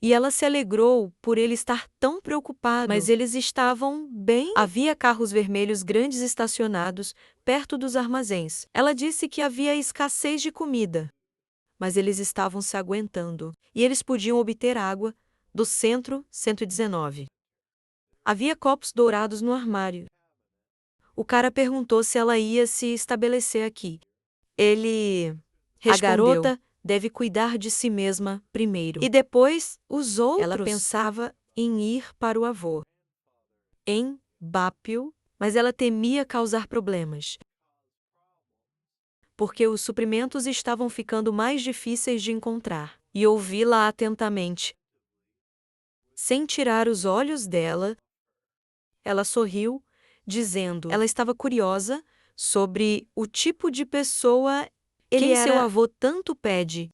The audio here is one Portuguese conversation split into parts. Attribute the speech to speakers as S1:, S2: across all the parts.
S1: e ela se alegrou por ele estar tão preocupado. Mas eles estavam bem. Havia carros vermelhos grandes estacionados perto dos armazéns. Ela disse que havia escassez de comida, mas eles estavam se aguentando, e eles podiam obter água do centro 119. Havia copos dourados no armário. O cara perguntou se ela ia se estabelecer aqui. Ele respondeu: a garota deve cuidar de si mesma primeiro. E depois, os outros. Ela pensava em ir para o avô em Bapio, mas ela temia causar problemas, porque os suprimentos estavam ficando mais difíceis de encontrar. E ouvi-la atentamente. Sem tirar os olhos dela, ela sorriu, dizendo: ela estava curiosa sobre o tipo de pessoa quem seu avô tanto pede.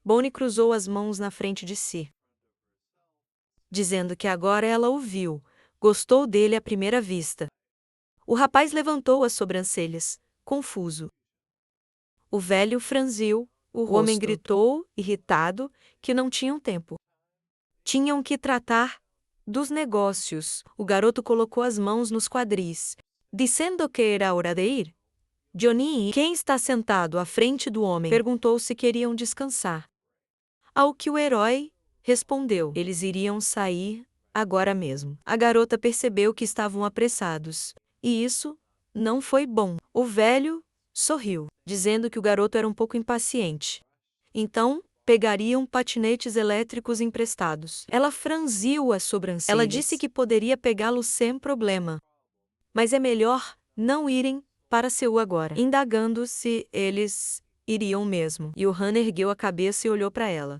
S1: Bonnie cruzou as mãos na frente de si, dizendo que agora ela o viu, gostou dele à primeira vista. O rapaz levantou as sobrancelhas, confuso. O velho franziu o rosto. O homem gritou, irritado, que não tinham tempo. Tinham que tratar dos negócios. O garoto colocou as mãos nos quadris, dizendo que era hora de ir. Johnny, quem está sentado à frente do homem, perguntou se queriam descansar. Ao que o herói respondeu: eles iriam sair agora mesmo. A garota percebeu que estavam apressados, e isso não foi bom. O velho sorriu, dizendo que o garoto era um pouco impaciente. Então, pegariam patinetes elétricos emprestados. Ela franziu as sobrancelhas. Ela disse que poderia pegá-lo sem problema. Mas é melhor não irem para Seul agora, indagando se eles iriam mesmo. E o Han ergueu a cabeça e olhou para ela,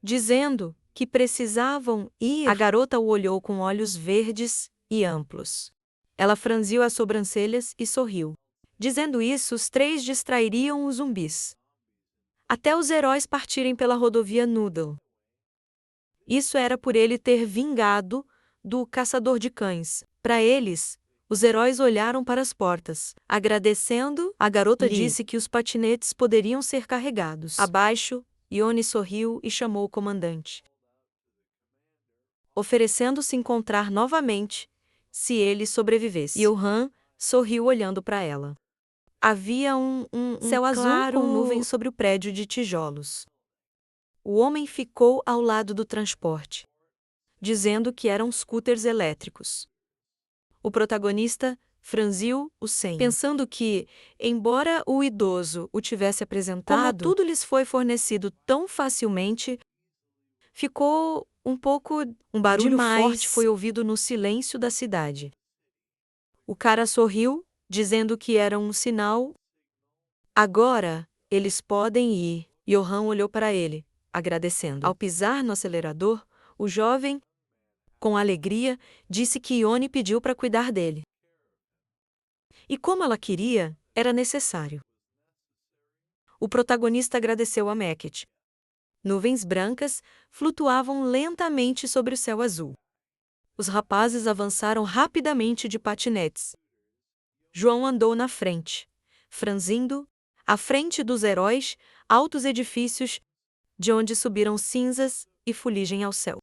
S1: dizendo que precisavam ir. A garota o olhou com olhos verdes e amplos. Ela franziu as sobrancelhas e sorriu. Dizendo isso, os três distrairiam os zumbis, até os heróis partirem pela rodovia Noodle. Isso era por ele ter vingado do caçador de cães. Para eles, os heróis olharam para as portas. Agradecendo, a garota disse que os patinetes poderiam ser carregados. Abaixo, Ione sorriu e chamou o comandante, oferecendo se encontrar novamente se ele sobrevivesse. E o Han sorriu olhando para ela. Havia um céu azul com nuvens sobre o prédio de tijolos. O homem ficou ao lado do transporte, dizendo que eram scooters elétricos. O protagonista franziu o senho, pensando que, embora o idoso o tivesse apresentado, como tudo lhes foi fornecido tão facilmente, ficou um pouco. Um barulho forte foi ouvido no silêncio da cidade. O cara sorriu, dizendo que era um sinal. Agora, eles podem ir. Johan olhou para ele, agradecendo. Ao pisar no acelerador, o jovem, com alegria, disse que Ione pediu para cuidar dele. E como ela queria, era necessário. O protagonista agradeceu a Mackett. Nuvens brancas flutuavam lentamente sobre o céu azul. Os rapazes avançaram rapidamente de patinetes. João andou na frente, franzindo, à frente dos heróis, altos edifícios, de onde subiram cinzas e fuligem ao céu.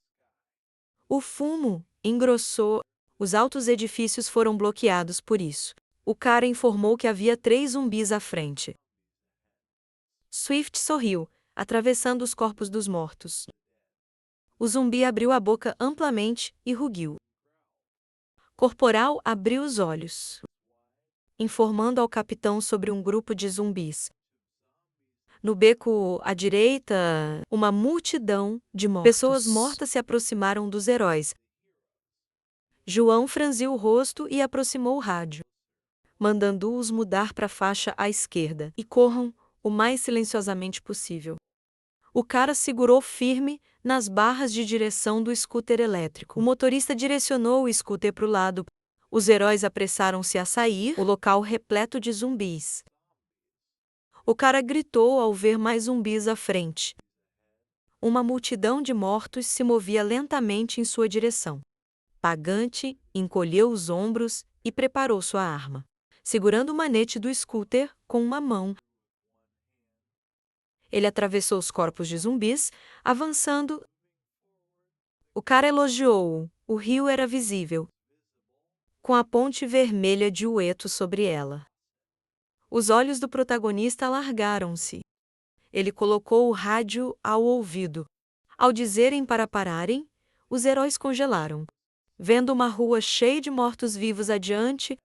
S1: O fumo engrossou, os altos edifícios foram bloqueados por isso. O cara informou que havia 3 zumbis à frente. Swift sorriu, atravessando os corpos dos mortos. O zumbi abriu a boca amplamente e rugiu. Corporal abriu os olhos, informando ao capitão sobre um grupo de zumbis. No beco à direita, uma multidão de mortos. Pessoas mortas se aproximaram dos heróis. João franziu o rosto e aproximou o rádio, mandando-os mudar para a faixa à esquerda e corram o mais silenciosamente possível. O cara segurou firme nas barras de direção do scooter elétrico. O motorista direcionou o scooter para o lado. Os heróis apressaram-se a sair, o local repleto de zumbis. O cara gritou ao ver mais zumbis à frente. Uma multidão de mortos se movia lentamente em sua direção. Pagante encolheu os ombros e preparou sua arma, segurando o manete do scooter com uma mão. Ele atravessou os corpos de zumbis, avançando O cara elogiou-o. O rio era visível, com a ponte vermelha de Ueto sobre ela. Os olhos do protagonista alargaram-se. Ele colocou o rádio ao ouvido. Ao dizerem para pararem, os heróis congelaram. Vendo uma rua cheia de mortos-vivos adiante,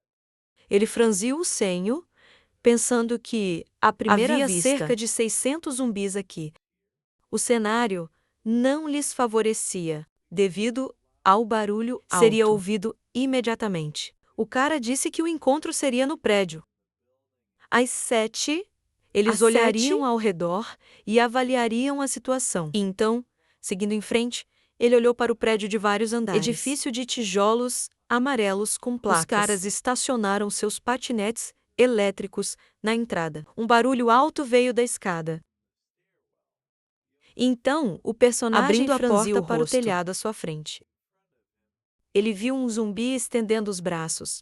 S1: ele franziu o senho, pensando que, à primeira
S2: Havia
S1: vista, cerca de 600 zumbis aqui. O cenário não lhes favorecia, devido ao barulho alto. Seria ouvido imediatamente. O cara disse que o encontro seria no prédio. Às 7, eles olhariam ao redor e avaliariam a situação. E então, seguindo em frente, ele olhou para o prédio de vários andares. Edifício de tijolos amarelos com placas. Os caras estacionaram seus patinetes elétricos na entrada. Um barulho alto veio da escada. Então, o personagem
S2: Abrindo a
S1: franziu
S2: porta
S1: para o
S2: rosto.
S1: telhado à sua frente. Ele viu um zumbi estendendo os braços.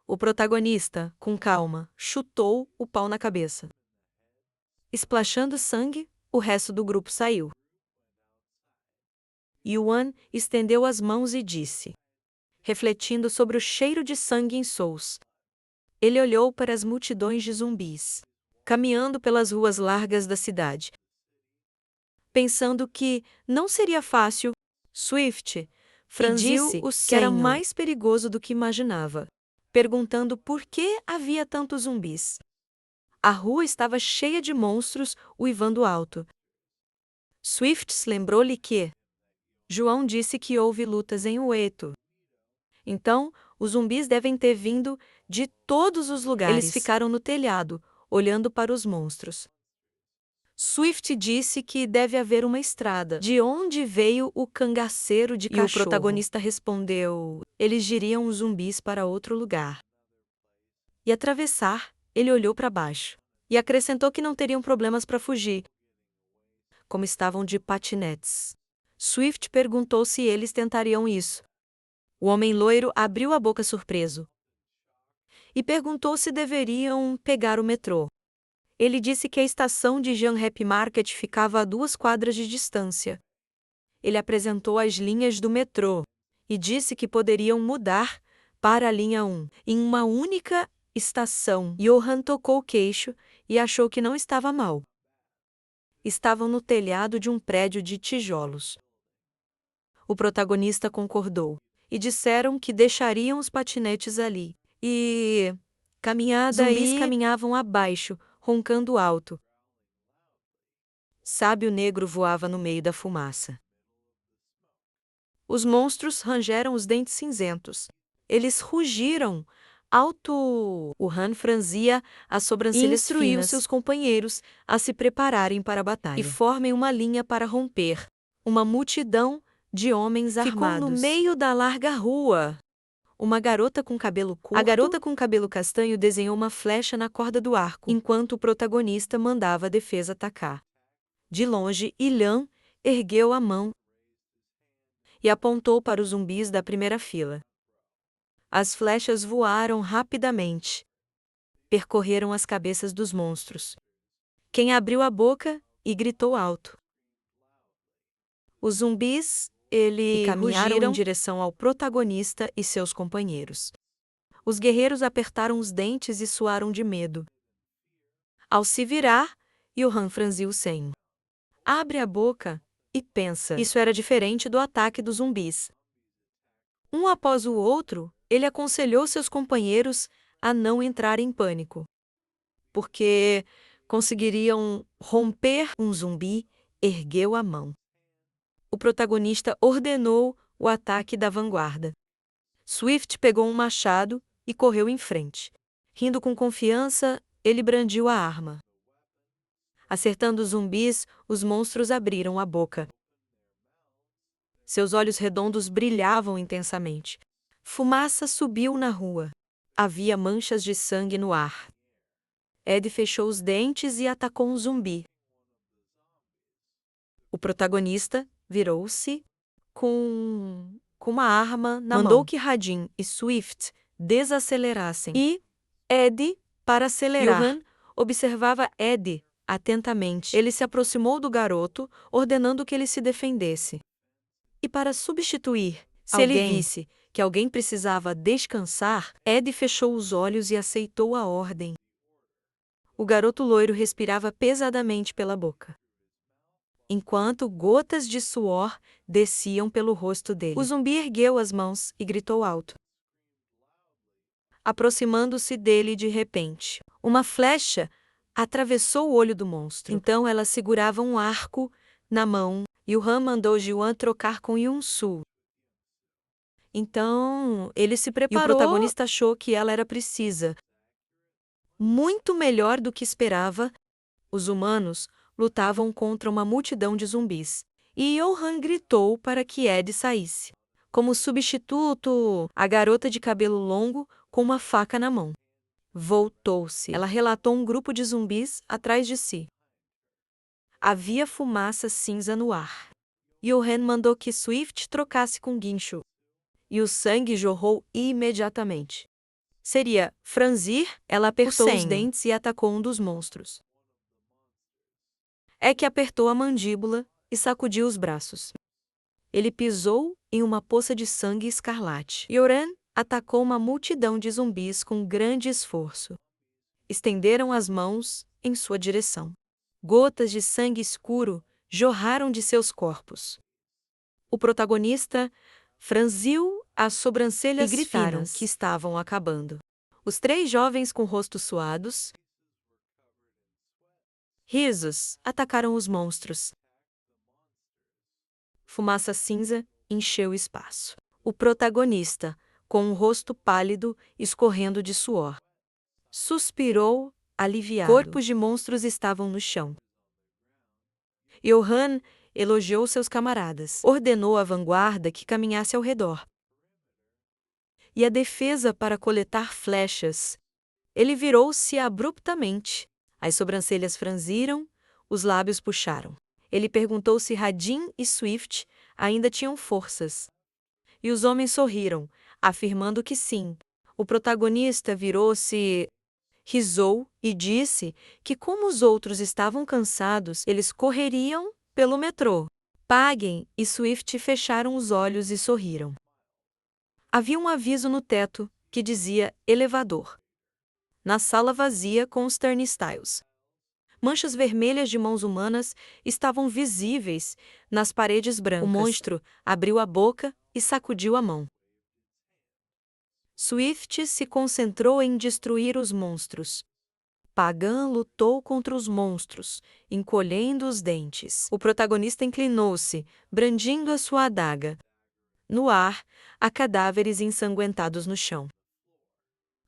S1: O protagonista, com calma, chutou o pau na cabeça. Esplachando sangue, o resto do grupo saiu. Yuan estendeu as mãos e disse, refletindo sobre o cheiro de sangue em Souls. Ele olhou para as multidões de zumbis, caminhando pelas ruas largas da cidade. Pensando que não seria fácil, Swift franziu o senho, que era mais perigoso do que imaginava, perguntando por que havia tantos zumbis. A rua estava cheia de monstros uivando alto. Swift lembrou-lhe que João disse que houve lutas em Ueto. Então, os zumbis devem ter vindo de todos os lugares. Eles ficaram no telhado, olhando para os monstros. Swift disse que deve haver uma estrada. De onde veio o cangaceiro de cachorro? E o protagonista respondeu: eles diriam os zumbis para outro lugar. E atravessar, ele olhou para baixo. E acrescentou que não teriam problemas para fugir, como estavam de patinetes. Swift perguntou se eles tentariam isso. O homem loiro abriu a boca surpreso. E perguntou se deveriam pegar o metrô. Ele disse que a estação de Jean Happy Market ficava a 2 quadras de distância. Ele apresentou as linhas do metrô e disse que poderiam mudar para a linha 1 em uma única estação. Johan tocou o queixo e achou que não estava mal. Estavam no telhado de um prédio de tijolos. O protagonista concordou e disseram que deixariam os patinetes ali. E zumbis caminhavam abaixo, roncando alto. Sábio negro voava no meio da fumaça. Os monstros rangeram os dentes cinzentos. Eles rugiram alto. O Han franzia as sobrancelhas finas e instruiu seus companheiros a se prepararem para a batalha. E formem uma linha para romper. Uma multidão de homens armados ficou no meio da larga rua. Uma garota com cabelo curto. A garota com cabelo castanho desenhou uma flecha na corda do arco, enquanto o protagonista mandava a defesa atacar. De longe, Ilan ergueu a mão e apontou para os zumbis da primeira fila. As flechas voaram rapidamente. Percorreram as cabeças dos monstros. Quem abriu a boca e gritou alto. Os zumbis, caminharam em direção ao protagonista e seus companheiros. Os guerreiros apertaram os dentes e suaram de medo. Ao se virar, Johan franziu o senho. Abre a boca e pensa. Isso era diferente do ataque dos zumbis. Um após o outro, ele aconselhou seus companheiros a não entrar em pânico, porque conseguiriam romper. Um zumbi ergueu a mão. O protagonista ordenou o ataque da vanguarda. Swift pegou um machado e correu em frente. Rindo com confiança, ele brandiu a arma. Acertando os zumbis, os monstros abriram a boca. Seus olhos redondos brilhavam intensamente. Fumaça subiu na rua. Havia manchas de sangue no ar. Ed fechou os dentes e atacou um zumbi. O protagonista virou-se com uma arma na mão. Mandou que Radin e Swift desacelerassem. E Ed, para acelerar, Johan observava Ed atentamente. Ele se aproximou do garoto, ordenando que ele se defendesse. E para substituir, se ele visse que alguém precisava descansar, Ed fechou os olhos e aceitou a ordem. O garoto loiro respirava pesadamente pela boca, enquanto gotas de suor desciam pelo rosto dele. O zumbi ergueu as mãos e gritou alto, aproximando-se dele de repente. Uma flecha atravessou o olho do monstro. Então ela segurava um arco na mão e o Han mandou Jiwan trocar com Yun-Su. Então ele se preparou. E o protagonista achou que ela era precisa. Muito melhor do que esperava, os humanos lutavam contra uma multidão de zumbis. E Johan gritou para que Ed saísse. Como substituto, a garota de cabelo longo com uma faca na mão voltou-se. Ela relatou um grupo de zumbis atrás de si. Havia fumaça cinza no ar. Johan mandou que Swift trocasse com Guincho. E o sangue jorrou imediatamente. Seria franzir? Ela apertou os dentes e atacou um dos monstros. É que apertou a mandíbula e sacudiu os braços. Ele pisou em uma poça de sangue escarlate. Yoran atacou uma multidão de zumbis com grande esforço. Estenderam as mãos em sua direção. Gotas de sangue escuro jorraram de seus corpos. O protagonista franziu as sobrancelhas finas que estavam acabando. Os 3 jovens com rostos suados, risos, atacaram os monstros. Fumaça cinza encheu o espaço. O protagonista, com um rosto pálido, escorrendo de suor, suspirou, aliviado. Corpos de monstros estavam no chão. Johan elogiou seus camaradas. Ordenou à vanguarda que caminhasse ao redor. E a defesa para coletar flechas. Ele virou-se abruptamente. As sobrancelhas franziram, os lábios puxaram. Ele perguntou se Radin e Swift ainda tinham forças. E os homens sorriram, afirmando que sim. O protagonista virou-se, risou e disse que, como os outros estavam cansados, eles correriam pelo metrô. Paguem e Swift fecharam os olhos e sorriram. Havia um aviso no teto que dizia elevador. Na sala vazia com os turnstiles. Manchas vermelhas de mãos humanas estavam visíveis nas paredes brancas. O monstro abriu a boca e sacudiu a mão. Swift se concentrou em destruir os monstros. Pagan lutou contra os monstros, encolhendo os dentes. O protagonista inclinou-se, brandindo a sua adaga. No ar, há cadáveres ensanguentados no chão.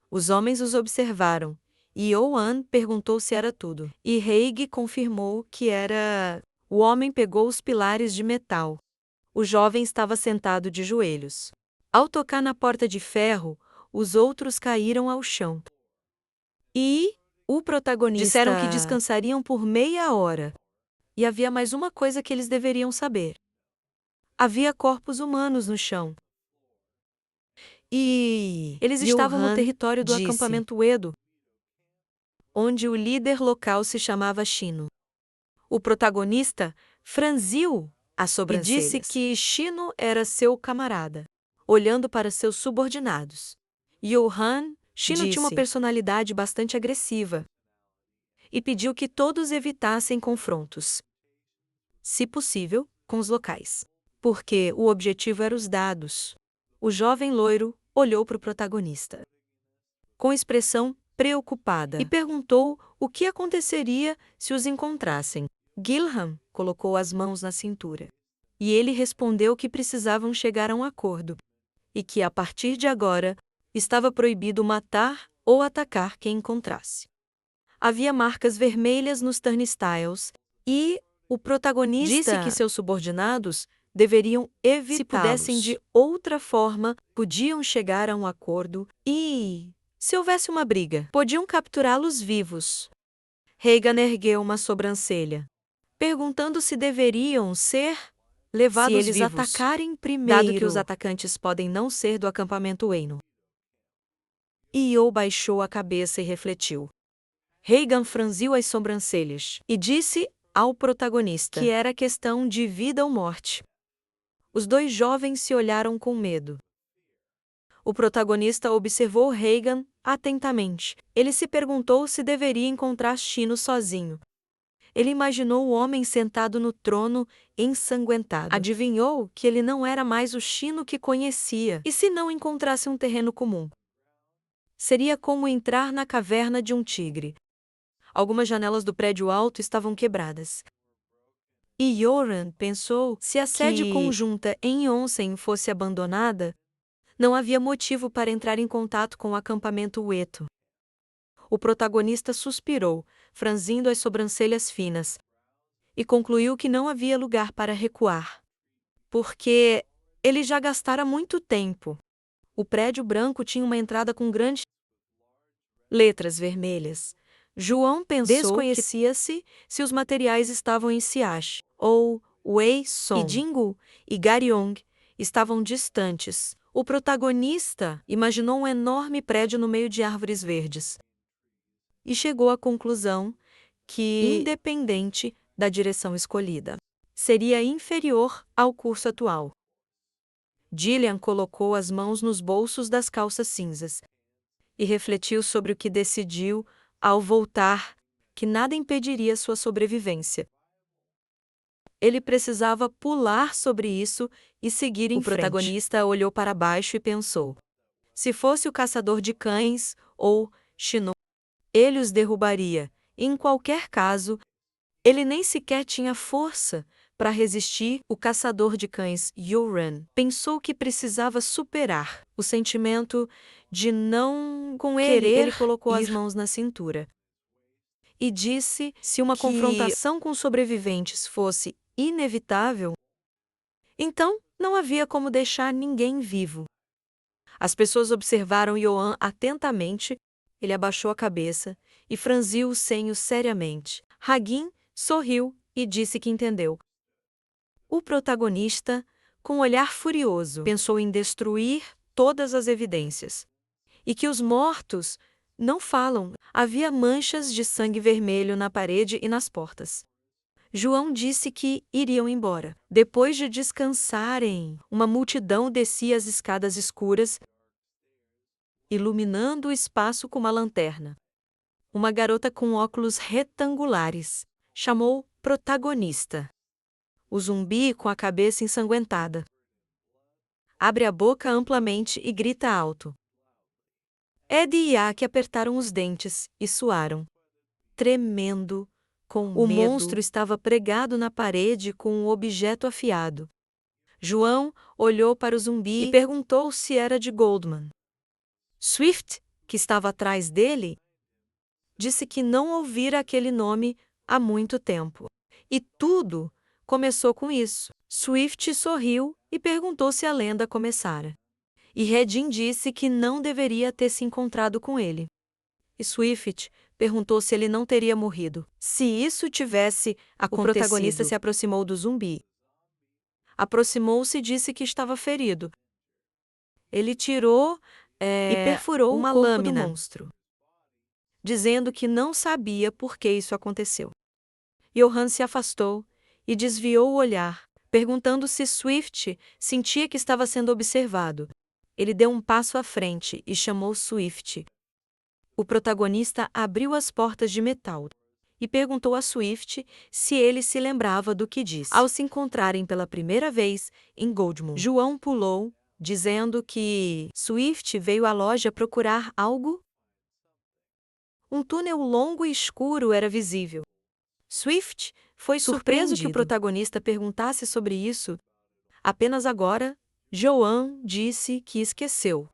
S1: Os homens os observaram. E Johan perguntou se era tudo. E Haig confirmou que era. O homem pegou os pilares de metal. O jovem estava sentado de joelhos. Ao tocar na porta de ferro, os outros caíram ao chão. E o protagonista disseram que descansariam por meia hora. E havia mais uma coisa que eles deveriam saber. Havia corpos humanos no chão. E eles estavam no território do acampamento Edo, onde o líder local se chamava Shino. O protagonista franziu as sobrancelhas e disse que Shino era seu camarada, olhando para seus subordinados. Shino tinha uma personalidade bastante agressiva e pediu que todos evitassem confrontos, se possível, com os locais, porque o objetivo era os dados. O jovem loiro olhou para o protagonista com expressão preocupada e perguntou o que aconteceria se os encontrassem. Gilham colocou as mãos na cintura. E ele respondeu que precisavam chegar a um acordo. E que, a partir de agora, estava proibido matar ou atacar quem encontrasse. Havia marcas vermelhas nos turnstiles e o protagonista disse que seus subordinados deveriam evitá-los. Se pudessem de outra forma, podiam chegar a um acordo e... se houvesse uma briga, podiam capturá-los vivos. Hagan ergueu uma sobrancelha, perguntando se deveriam ser levados vivos, se eles atacarem primeiro, dado que os atacantes podem não ser do acampamento Eino. Io baixou a cabeça e refletiu. Hagan franziu as sobrancelhas e disse ao protagonista que era questão de vida ou morte. Os dois jovens se olharam com medo. O protagonista observou Regan atentamente. Ele se perguntou se deveria encontrar Shino sozinho. Ele imaginou o homem sentado no trono, ensanguentado. Adivinhou que ele não era mais o Shino que conhecia, e se não encontrasse um terreno comum? Seria como entrar na caverna de um tigre. Algumas janelas do prédio alto estavam quebradas. E Yoran pensou, se a sede conjunta em Onsen fosse abandonada, não havia motivo para entrar em contato com o acampamento Ueto. O protagonista suspirou, franzindo as sobrancelhas finas, e concluiu que não havia lugar para recuar. Porque ele já gastara muito tempo. O prédio branco tinha uma entrada com grandes letras vermelhas. João pensou desconhecia-se se os materiais estavam em Siash, ou Wei Song, e Jingu e Garyong estavam distantes. O protagonista imaginou um enorme prédio no meio de árvores verdes. E chegou à conclusão que, independente da direção escolhida, seria inferior ao curso atual. Gillian colocou as mãos nos bolsos das calças cinzas e refletiu sobre o que decidiu ao voltar, que nada impediria sua sobrevivência. Ele precisava pular sobre isso e seguir em frente. O protagonista olhou para baixo e pensou: se fosse o caçador de cães ou Shino, ele os derrubaria. Em qualquer caso, ele nem sequer tinha força para resistir. O caçador de cães, Yoran, pensou que precisava superar o sentimento de não querer. Ele colocou as mãos na cintura e disse se uma confrontação com sobreviventes fosse inevitável, então não havia como deixar ninguém vivo. As pessoas observaram Yoan atentamente. Ele abaixou a cabeça e franziu o senho seriamente. Hagin sorriu e disse que entendeu. O protagonista, com um olhar furioso, pensou em destruir todas as evidências. E que os mortos não falam. Havia manchas de sangue vermelho na parede e nas portas. João disse que iriam embora. Depois de descansarem, uma multidão descia as escadas escuras, iluminando o espaço com uma lanterna. Uma garota com óculos retangulares chamou protagonista. O zumbi com a cabeça ensanguentada abre a boca amplamente e grita alto. Ed e Yak apertaram os dentes e suaram, tremendo com medo. O monstro estava pregado na parede com um objeto afiado. João olhou para o zumbi e perguntou se era de Goldman. Swift, que estava atrás dele, disse que não ouvira aquele nome há muito tempo. E tudo começou com isso. Swift sorriu e perguntou se a lenda começara. E Redin disse que não deveria ter se encontrado com ele. E Swift perguntou se ele não teria morrido. Se isso tivesse acontecido, o protagonista se aproximou do zumbi. Aproximou-se e disse que estava ferido. Ele tirou e perfurou uma lâmina do monstro, dizendo que não sabia por que isso aconteceu. Johan se afastou e desviou o olhar, perguntando se Swift sentia que estava sendo observado. Ele deu um passo à frente e chamou Swift. O protagonista abriu as portas de metal e perguntou a Swift se ele se lembrava do que disse. Ao se encontrarem pela primeira vez em Goldmoon, João pulou, dizendo que Swift veio à loja procurar algo. Um túnel longo e escuro era visível. Swift foi surpreso que o protagonista perguntasse sobre isso. Apenas agora, Joan disse que esqueceu.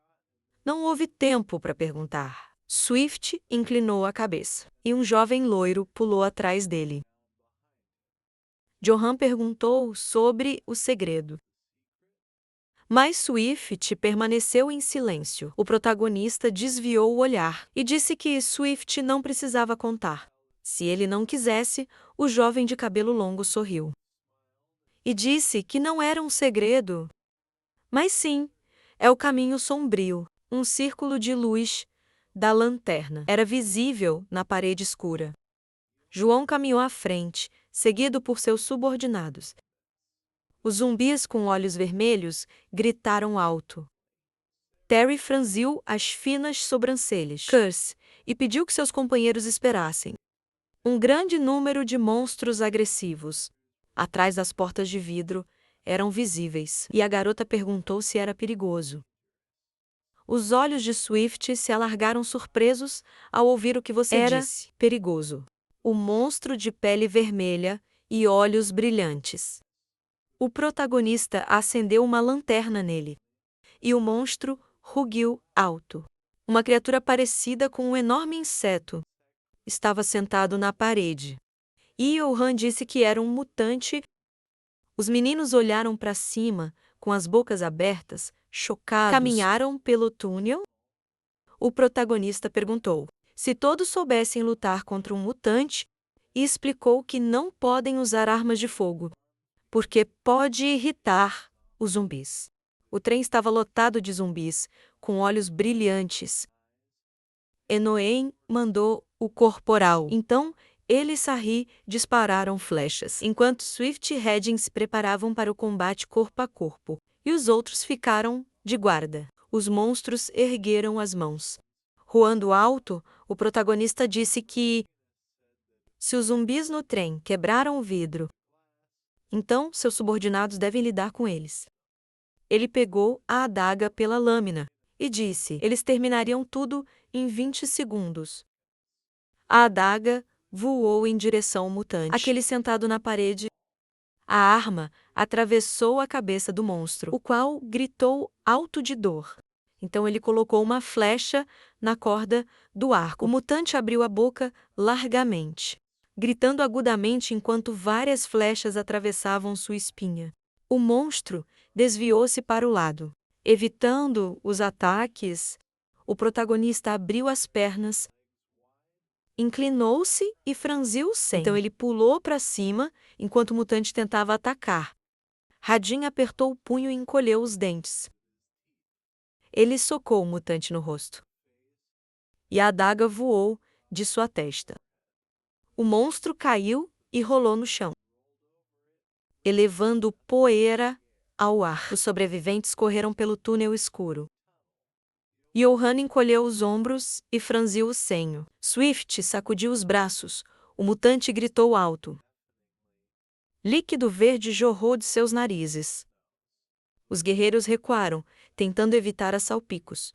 S1: Não houve tempo para perguntar. Swift inclinou a cabeça, e um jovem loiro pulou atrás dele. Johan perguntou sobre o segredo. Mas Swift permaneceu em silêncio. O protagonista desviou o olhar e disse que Swift não precisava contar. Se ele não quisesse, o jovem de cabelo longo sorriu. E disse que não era um segredo. Mas sim, é o caminho sombrio, um círculo de luz da lanterna. Era visível na parede escura. João caminhou à frente, seguido por seus subordinados. Os zumbis com olhos vermelhos gritaram alto. Terry franziu as finas sobrancelhas e pediu que seus companheiros esperassem. Um grande número de monstros agressivos, atrás das portas de vidro, eram visíveis, e a garota perguntou se era perigoso. Os olhos de Swift se alargaram surpresos ao ouvir o que você disse. Era perigoso. O monstro de pele vermelha e olhos brilhantes. O protagonista acendeu uma lanterna nele, e o monstro rugiu alto. Uma criatura parecida com um enorme inseto estava sentado na parede. E Johan disse que era um mutante. Os meninos olharam para cima, com as bocas abertas, chocados. Caminharam pelo túnel? O protagonista perguntou se todos soubessem lutar contra um mutante e explicou que não podem usar armas de fogo, porque pode irritar os zumbis. O trem estava lotado de zumbis, com olhos brilhantes. Enoen mandou o corporal. Então, ele e Sarri dispararam flechas, enquanto Swift e Redding se preparavam para o combate corpo a corpo, e os outros ficaram de guarda. Os monstros ergueram as mãos. Roando alto, o protagonista disse que se os zumbis no trem quebraram o vidro, então seus subordinados devem lidar com eles. Ele pegou a adaga pela lâmina e disse: eles terminariam tudo em 20 segundos. A adaga voou em direção ao mutante. Aquele sentado na parede. A arma atravessou a cabeça do monstro, o qual gritou alto de dor. Então ele colocou uma flecha na corda do arco. O mutante abriu a boca largamente, gritando agudamente enquanto várias flechas atravessavam sua espinha. O monstro desviou-se para o lado. Evitando os ataques, o protagonista abriu as pernas, inclinou-se e franziu o senho. Então ele pulou para cima enquanto o mutante tentava atacar. Radin apertou o punho e encolheu os dentes. Ele socou o mutante no rosto. E a adaga voou de sua testa. O monstro caiu e rolou no chão, elevando poeira ao ar. Os sobreviventes correram pelo túnel escuro. Johan encolheu os ombros e franziu o senho. Swift sacudiu os braços. O mutante gritou alto. Líquido verde jorrou de seus narizes. Os guerreiros recuaram, tentando evitar as salpicos.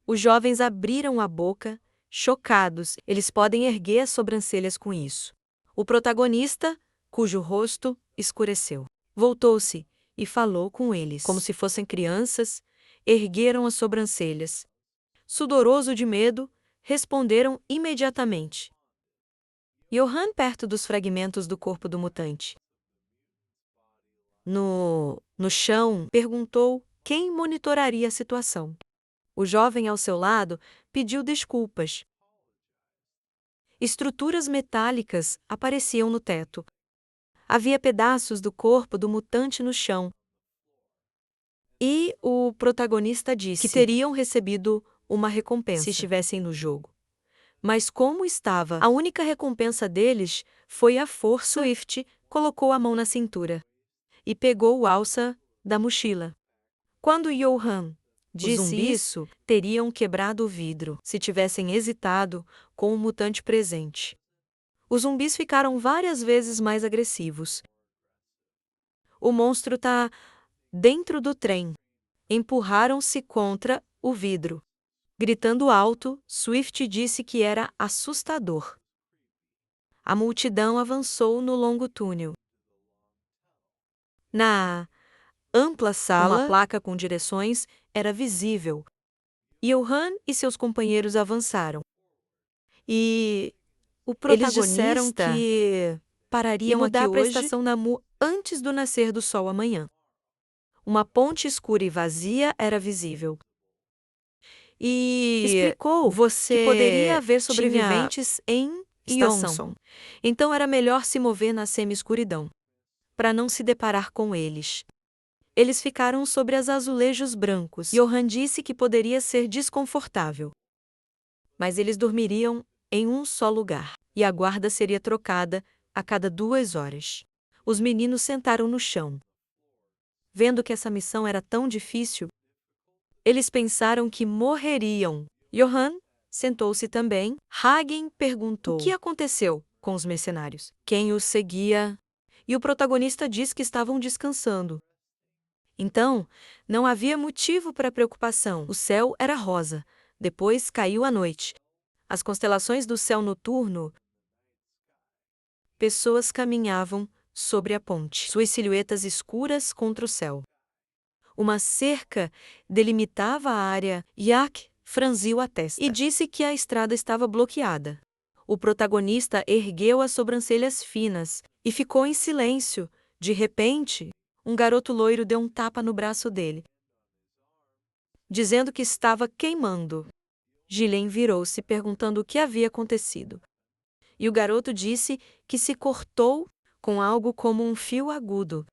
S1: Os jovens abriram a boca, chocados. Eles podem erguer as sobrancelhas com isso. O protagonista, cujo rosto escureceu, voltou-se e falou com eles. Como se fossem crianças, ergueram as sobrancelhas. Sudoroso de medo, responderam imediatamente. Johan perto dos fragmentos do corpo do mutante. No chão, perguntou quem monitoraria a situação. O jovem ao seu lado pediu desculpas. Estruturas metálicas apareciam no teto. Havia pedaços do corpo do mutante no chão. E o protagonista disse que teriam recebido uma recompensa se estivessem no jogo. Mas como estava, a única recompensa deles foi a força. Swift colocou a mão na cintura e pegou o alça da mochila. Quando Johan disse isso, teriam quebrado o vidro se tivessem hesitado com o mutante presente. Os zumbis ficaram várias vezes mais agressivos. O monstro está dentro do trem. Empurraram-se contra o vidro. Gritando alto, Swift disse que era assustador. A multidão avançou no longo túnel. Na ampla sala, uma placa com direções era visível. Johan e seus companheiros avançaram. E eles disseram que parariam aqui hoje a estação Namu antes do nascer do sol amanhã. Uma ponte escura e vazia era visível. E explicou que poderia haver sobreviventes em estação. Então era melhor se mover na semi-escuridão, para não se deparar com eles. Eles ficaram sobre os azulejos brancos. Johan disse que poderia ser desconfortável, mas eles dormiriam em um só lugar, e a guarda seria trocada a cada 2 horas. Os meninos sentaram no chão. Vendo que essa missão era tão difícil, eles pensaram que morreriam. Johann sentou-se também. Hagen perguntou: o que aconteceu com os mercenários? Quem os seguia? E o protagonista disse que estavam descansando. Então, não havia motivo para preocupação. O céu era rosa. Depois caiu a noite. As constelações do céu noturno. Pessoas caminhavam sobre a ponte, suas silhuetas escuras contra o céu. Uma cerca delimitava a área. Jack franziu a testa e disse que a estrada estava bloqueada. O protagonista ergueu as sobrancelhas finas e ficou em silêncio. De repente, um garoto loiro deu um tapa no braço dele, dizendo que estava queimando. Gillian virou-se perguntando o que havia acontecido. E o garoto disse que se cortou com algo como um fio agudo.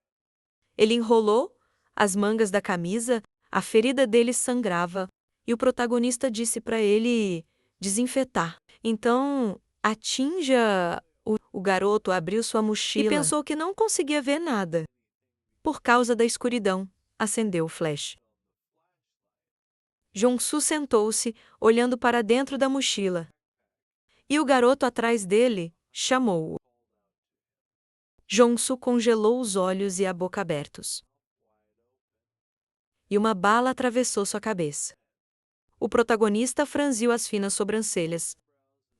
S1: Ele enrolou as mangas da camisa, a ferida dele sangrava, e o protagonista disse para ele desinfetar. Então, atinja. O garoto abriu sua mochila e pensou que não conseguia ver nada. Por causa da escuridão, acendeu o flash. Jong-soo sentou-se, olhando para dentro da mochila. E o garoto atrás dele chamou-o. Jong-soo congelou os olhos e a boca abertos. E uma bala atravessou sua cabeça. O protagonista franziu as finas sobrancelhas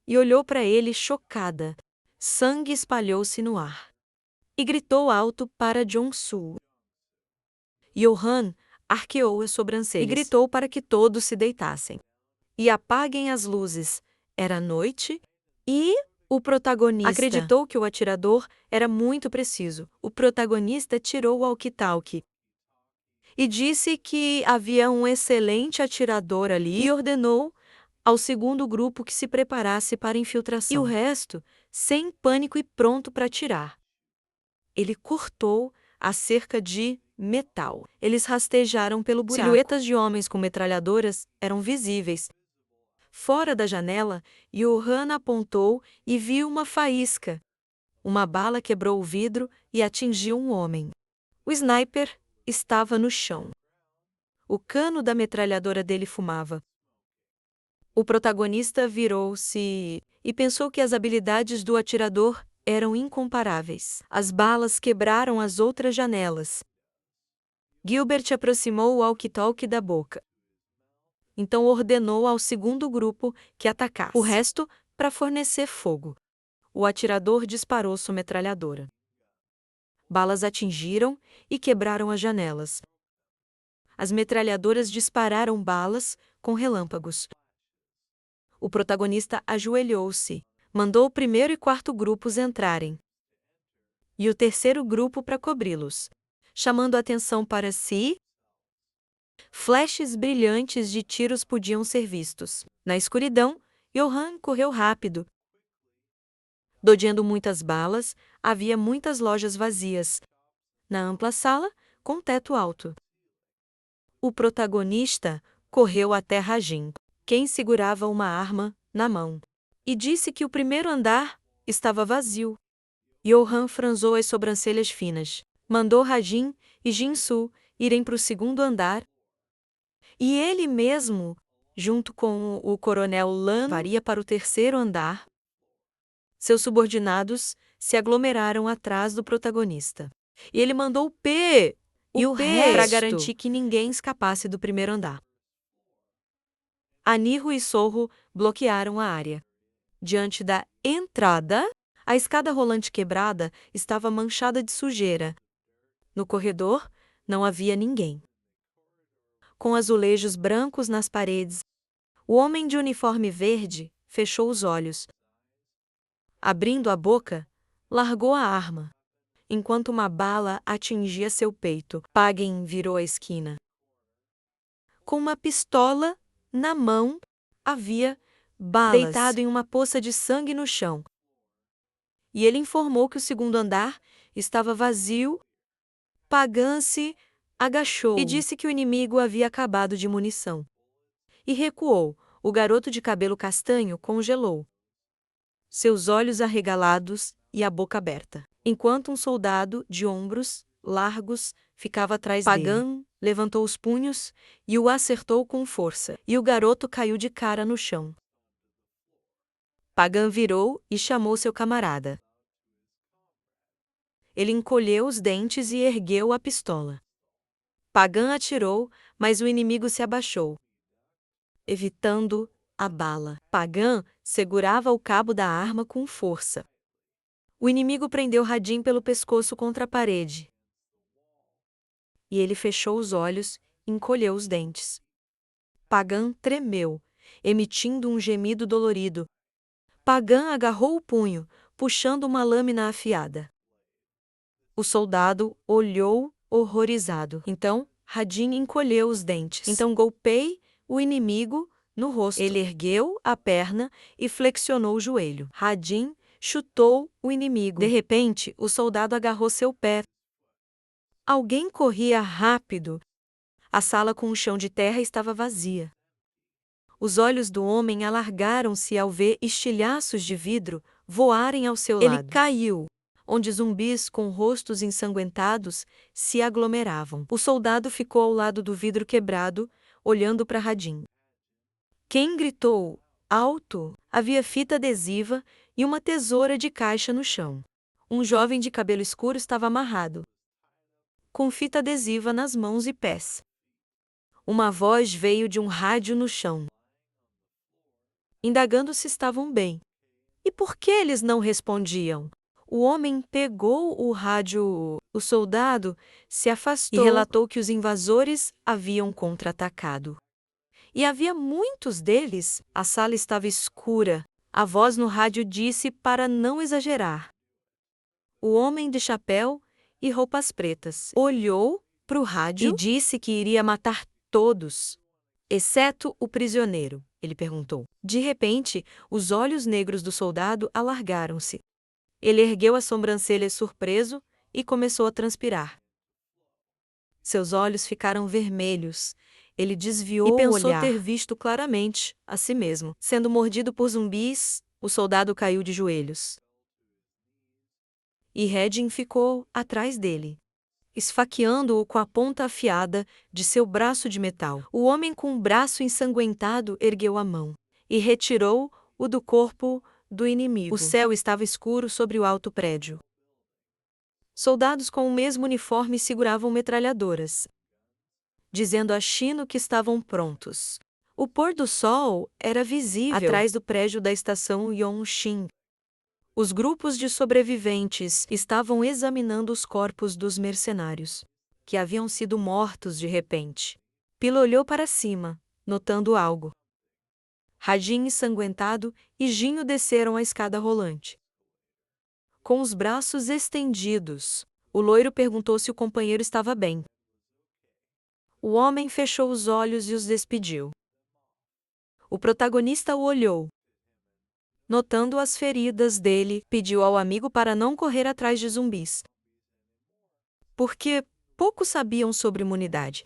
S1: e olhou para ele chocada. Sangue espalhou-se no ar. E gritou alto para Jong-soo. Johann arqueou as sobrancelhas e gritou para que todos se deitassem. E apaguem as luzes. Era noite e o protagonista acreditou que o atirador era muito preciso. O protagonista tirou o walkie-talkie e disse que havia um excelente atirador ali e ordenou ao segundo grupo que se preparasse para a infiltração. E o resto, sem pânico e pronto para atirar. Ele cortou a cerca de metal. Eles rastejaram pelo buraco. Silhuetas de homens com metralhadoras eram visíveis. Fora da janela, Johann apontou e viu uma faísca. Uma bala quebrou o vidro e atingiu um homem. O sniper estava no chão. O cano da metralhadora dele fumava. O protagonista virou-se e pensou que as habilidades do atirador eram incomparáveis. As balas quebraram as outras janelas. Gilbert aproximou o walkie-talkie da boca. Então ordenou ao segundo grupo que atacasse. O resto para fornecer fogo. O atirador disparou sua metralhadora. Balas atingiram e quebraram as janelas. As metralhadoras dispararam balas com relâmpagos. O protagonista ajoelhou-se, mandou o primeiro e quarto grupos entrarem. E o terceiro grupo para cobri-los, chamando a atenção para si. Flashes brilhantes de tiros podiam ser vistos. Na escuridão, Johann correu rápido. Dodendo muitas balas, havia muitas lojas vazias. Na ampla sala, com teto alto. O protagonista correu até Rajin, quem segurava uma arma na mão, e disse que o primeiro andar estava vazio. Johann franzou as sobrancelhas finas, mandou Rajin e Jin-soo irem para o segundo andar, e ele mesmo, junto com o coronel Lan, varia para o terceiro andar. Seus subordinados se aglomeraram atrás do protagonista. E ele mandou o resto para garantir que ninguém escapasse do primeiro andar. Anirro e Sorro bloquearam a área. Diante da entrada, a escada rolante quebrada estava manchada de sujeira. No corredor, não havia ninguém. Com azulejos brancos nas paredes, o homem de uniforme verde fechou os olhos. Abrindo a boca, largou a arma, enquanto uma bala atingia seu peito. Pagen virou a esquina. Com uma pistola na mão, havia balas deitado em uma poça de sangue no chão. E ele informou que o segundo andar estava vazio. Pagan se agachou e disse que o inimigo havia acabado de munição. E recuou. O garoto de cabelo castanho congelou, seus olhos arregalados e a boca aberta. enquanto um soldado, de ombros largos, ficava atrás dele. Pagan levantou os punhos e o acertou com força, e o garoto caiu de cara no chão. Pagan virou e chamou seu camarada. Ele encolheu os dentes e ergueu a pistola. Pagan atirou, mas o inimigo se abaixou, evitando a bala. Pagan segurava o cabo da arma com força. O inimigo prendeu Radim pelo pescoço contra a parede. E ele fechou os olhos e encolheu os dentes. Pagan tremeu, emitindo um gemido dolorido. Pagan agarrou o punho, puxando uma lâmina afiada. O soldado olhou horrorizado. Então, Radim encolheu os dentes. Então golpeei o inimigo no rosto. Ele ergueu a perna e flexionou o joelho. Radim chutou o inimigo. De repente, o soldado agarrou seu pé. Alguém corria rápido. A sala com o chão de terra estava vazia. Os olhos do homem alargaram-se ao ver estilhaços de vidro voarem ao seu lado. Ele caiu, onde zumbis com rostos ensanguentados se aglomeravam. O soldado ficou ao lado do vidro quebrado, olhando para Radim. Quem gritou alto? Havia fita adesiva e uma tesoura de caixa no chão. Um jovem de cabelo escuro estava amarrado, com fita adesiva nas mãos e pés. Uma voz veio de um rádio no chão, indagando se estavam bem. E por que eles não respondiam? O homem pegou o rádio. O soldado se afastou e relatou que os invasores haviam contra-atacado. E havia muitos deles. A sala estava escura. A voz no rádio disse para não exagerar. O homem de chapéu e roupas pretas olhou para o rádio e disse que iria matar todos, exceto o prisioneiro. Ele perguntou. De repente, os olhos negros do soldado alargaram-se. Ele ergueu as sobrancelhas surpreso e começou a transpirar. Seus olhos ficaram vermelhos. Ele desviou o olhar. E pensou ter visto claramente a si mesmo. Sendo mordido por zumbis, o soldado caiu de joelhos. E Radim ficou atrás dele, esfaqueando-o com a ponta afiada de seu braço de metal. O homem com o braço ensanguentado ergueu a mão e retirou-o do corpo do inimigo. O céu estava escuro sobre o alto prédio. Soldados com o mesmo uniforme seguravam metralhadoras, dizendo a Chino que estavam prontos. O pôr do sol era visível atrás do prédio da estação Yongxin. Os grupos de sobreviventes estavam examinando os corpos dos mercenários, que haviam sido mortos de repente. Pilo olhou para cima, notando algo. Radim ensanguentado e Jinho desceram a escada rolante. Com os braços estendidos, o loiro perguntou se o companheiro estava bem. O homem fechou os olhos e os despediu. O protagonista o olhou. Notando as feridas dele, pediu ao amigo para não correr atrás de zumbis, porque poucos sabiam sobre imunidade.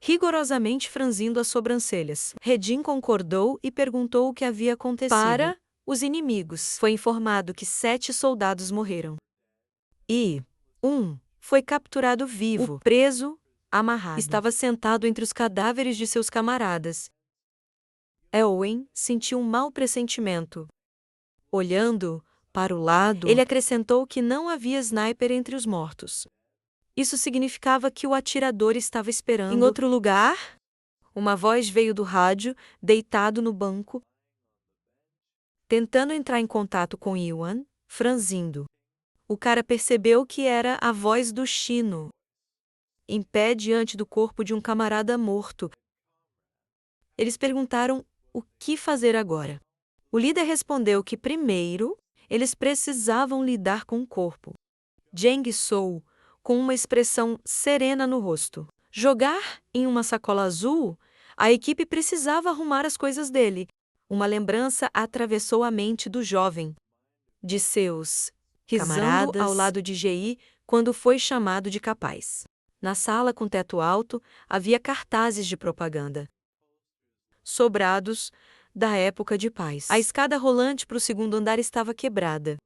S1: Rigorosamente franzindo as sobrancelhas, Radim concordou e perguntou o que havia acontecido. Para os inimigos, foi informado que 7 soldados morreram. E um foi capturado vivo. O preso, amarrado, estava sentado entre os cadáveres de seus camaradas. Elwyn sentiu um mau pressentimento. Olhando para o lado, ele acrescentou que não havia sniper entre os mortos. Isso significava que o atirador estava esperando. Em outro lugar, uma voz veio do rádio, deitado no banco, tentando entrar em contato com Yuan, franzindo. O cara percebeu que era a voz do Chino, em pé diante do corpo de um camarada morto. Eles perguntaram o que fazer agora. O líder respondeu que, primeiro, eles precisavam lidar com o corpo. Zheng Sou, com uma expressão serena no rosto. Jogar em uma sacola azul, a equipe precisava arrumar as coisas dele. Uma lembrança atravessou a mente do jovem, de seus camaradas ao lado de Ji quando foi chamado de capaz. Na sala com teto alto, havia cartazes de propaganda. Sobrados da época de paz. A escada rolante para o segundo andar estava quebrada.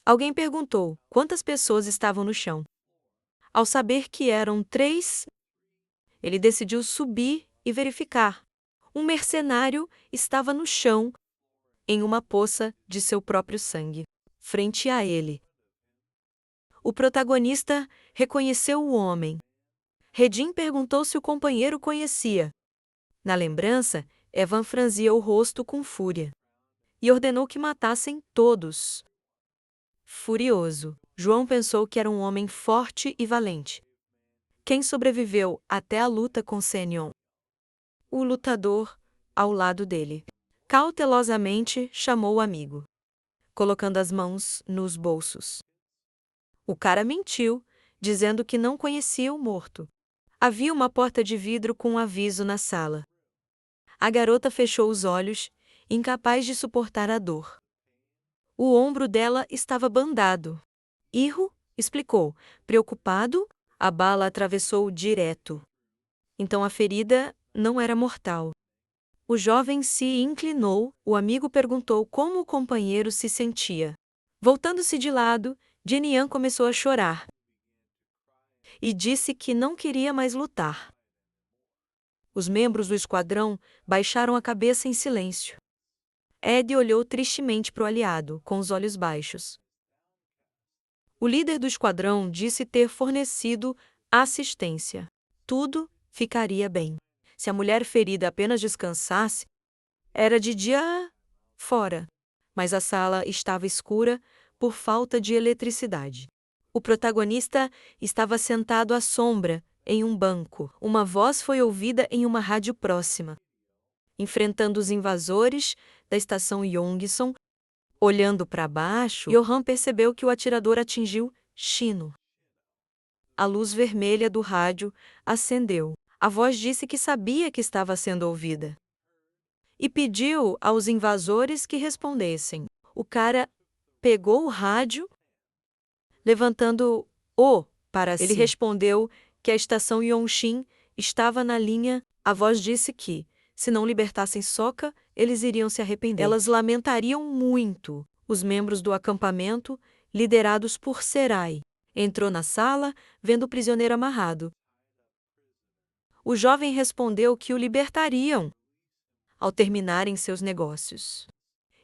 S1: Alguém perguntou quantas pessoas estavam no chão. Ao saber que eram 3, ele decidiu subir e verificar. Um mercenário estava no chão, em uma poça de seu próprio sangue, frente a ele. O protagonista reconheceu o homem. Redin perguntou se o companheiro conhecia. Na lembrança, Evan franzia o rosto com fúria e ordenou que matassem todos. Furioso, João pensou que era um homem forte e valente. Quem sobreviveu até a luta com Senion? O lutador, ao lado dele. Cautelosamente chamou o amigo, colocando as mãos nos bolsos. O cara mentiu, dizendo que não conhecia o morto. Havia uma porta de vidro com um aviso na sala. A garota fechou os olhos, incapaz de suportar a dor. O ombro dela estava bandado. Irro, explicou. Preocupado, a bala atravessou direto. Então a ferida não era mortal. O jovem se inclinou, o amigo perguntou como o companheiro se sentia. Voltando-se de lado, Jenian começou a chorar e disse que não queria mais lutar. Os membros do esquadrão baixaram a cabeça em silêncio. Ed olhou tristemente para o aliado, com os olhos baixos. O líder do esquadrão disse ter fornecido assistência. Tudo ficaria bem. Se a mulher ferida apenas descansasse, era de dia fora, mas a sala estava escura por falta de eletricidade. O protagonista estava sentado à sombra, em um banco. Uma voz foi ouvida em uma rádio próxima. Enfrentando os invasores da estação Yongson, olhando para baixo, Johan percebeu que o atirador atingiu Chino. A luz vermelha do rádio acendeu. A voz disse que sabia que estava sendo ouvida e pediu aos invasores que respondessem. O cara pegou o rádio, levantando-o para si. Ele respondeu que a estação Yongxin estava na linha. A voz disse que, se não libertassem Sokka, eles iriam se arrepender. Elas lamentariam muito. Os membros do acampamento, liderados por Serai, entrou na sala, vendo o prisioneiro amarrado. O jovem respondeu que o libertariam ao terminarem seus negócios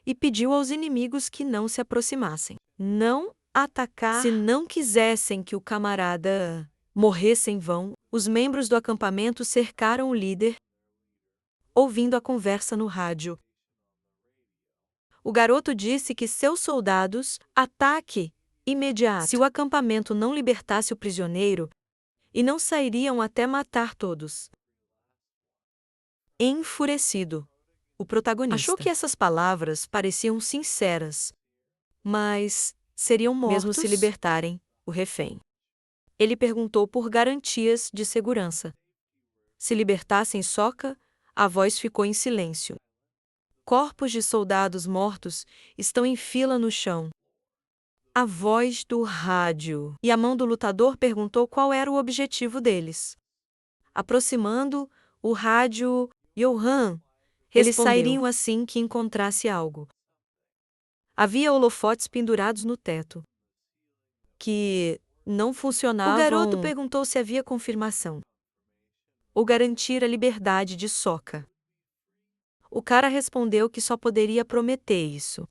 S1: e pediu aos inimigos que não se aproximassem. Não atacar. Se não quisessem que o camarada morresse em vão, os membros do acampamento cercaram o líder, ouvindo a conversa no rádio. O garoto disse que seus soldados ataque imediato. Se o acampamento não libertasse o prisioneiro, e não sairiam até matar todos. Enfurecido, o protagonista achou que essas palavras pareciam sinceras, mas seriam mortos mesmo se libertarem o refém. Ele perguntou por garantias de segurança. Se libertassem Sokka, a voz ficou em silêncio. Corpos de soldados mortos estão em fila no chão. A voz do rádio. E a mão do lutador perguntou qual era o objetivo deles. Aproximando o rádio, Johan, eles sairiam assim que encontrasse algo. Havia holofotes pendurados no teto, que não funcionavam. O garoto perguntou se havia confirmação ou garantir a liberdade de Sokka. O cara respondeu que só poderia prometer isso.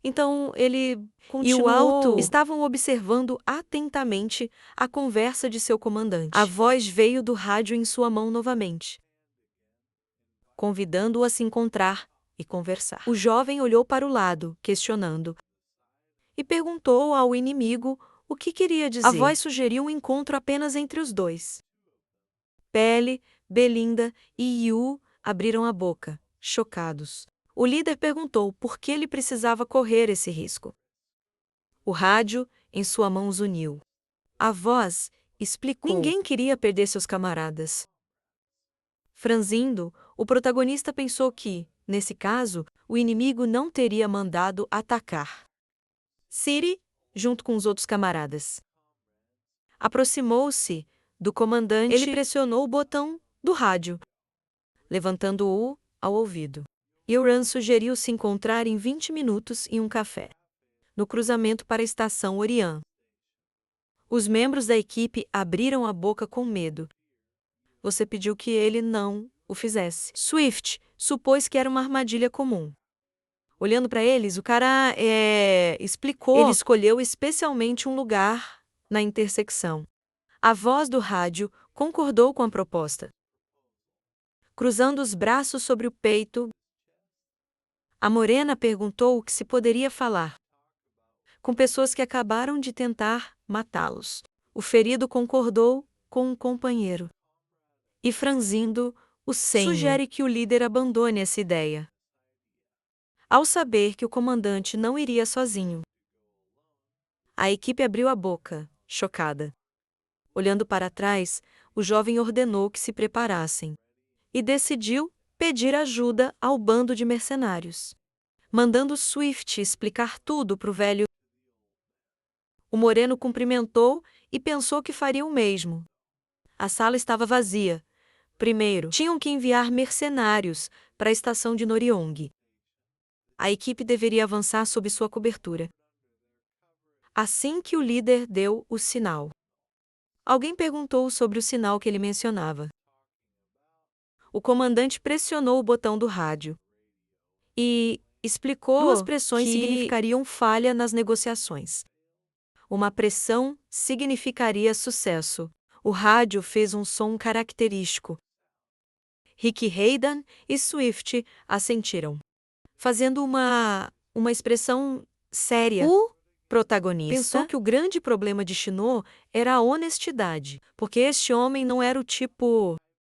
S1: Então ele continuou. E o alto estavam observando atentamente a conversa de seu comandante. A voz veio do rádio em sua mão novamente, convidando-o a se encontrar e conversar. O jovem olhou para o lado, questionando, e perguntou ao inimigo o que queria dizer. A voz sugeriu um encontro apenas entre os dois. Pele, Belinda e Yu abriram a boca, chocados. O líder perguntou por que ele precisava correr esse risco. O rádio, em sua mão, os uniu. A voz explicou. Ninguém queria perder seus camaradas. Franzindo, o protagonista pensou que, nesse caso, o inimigo não teria mandado atacar. Ciri, junto com os outros camaradas, aproximou-se do comandante. Ele pressionou o botão do rádio, levantando-o ao ouvido. Yoran sugeriu se encontrar em 20 minutos em um café. no cruzamento para a estação Orion. Os membros da equipe abriram a boca com medo. Você pediu que ele não o fizesse. Swift supôs que era uma armadilha comum. Olhando para eles, o cara explicou. Ele escolheu especialmente um lugar na intersecção. A voz do rádio concordou com a proposta. Cruzando os braços sobre o peito, a morena perguntou o que se poderia falar. Com pessoas que acabaram de tentar matá-los. O ferido concordou com um companheiro. E franzindo o senho, sugere que o líder abandone essa ideia. Ao saber que o comandante não iria sozinho, a equipe abriu a boca, chocada. Olhando para trás, o jovem ordenou que se preparassem. E decidiu pedir ajuda ao bando de mercenários. Mandando Swift explicar tudo para o velho. O moreno cumprimentou e pensou que faria o mesmo. A sala estava vazia. Primeiro, tinham que enviar mercenários para a estação de Noryong. A equipe deveria avançar sob sua cobertura. Assim que o líder deu o sinal. Alguém perguntou sobre o sinal que ele mencionava. O comandante pressionou o botão do rádio. E explicou duas pressões significariam falha nas negociações. Uma pressão significaria sucesso. O rádio fez um som característico. Rick Hayden e Swift assentiram, fazendo uma expressão séria. O protagonista pensou que o grande problema de Shinnô era a honestidade, porque este homem não era o tipo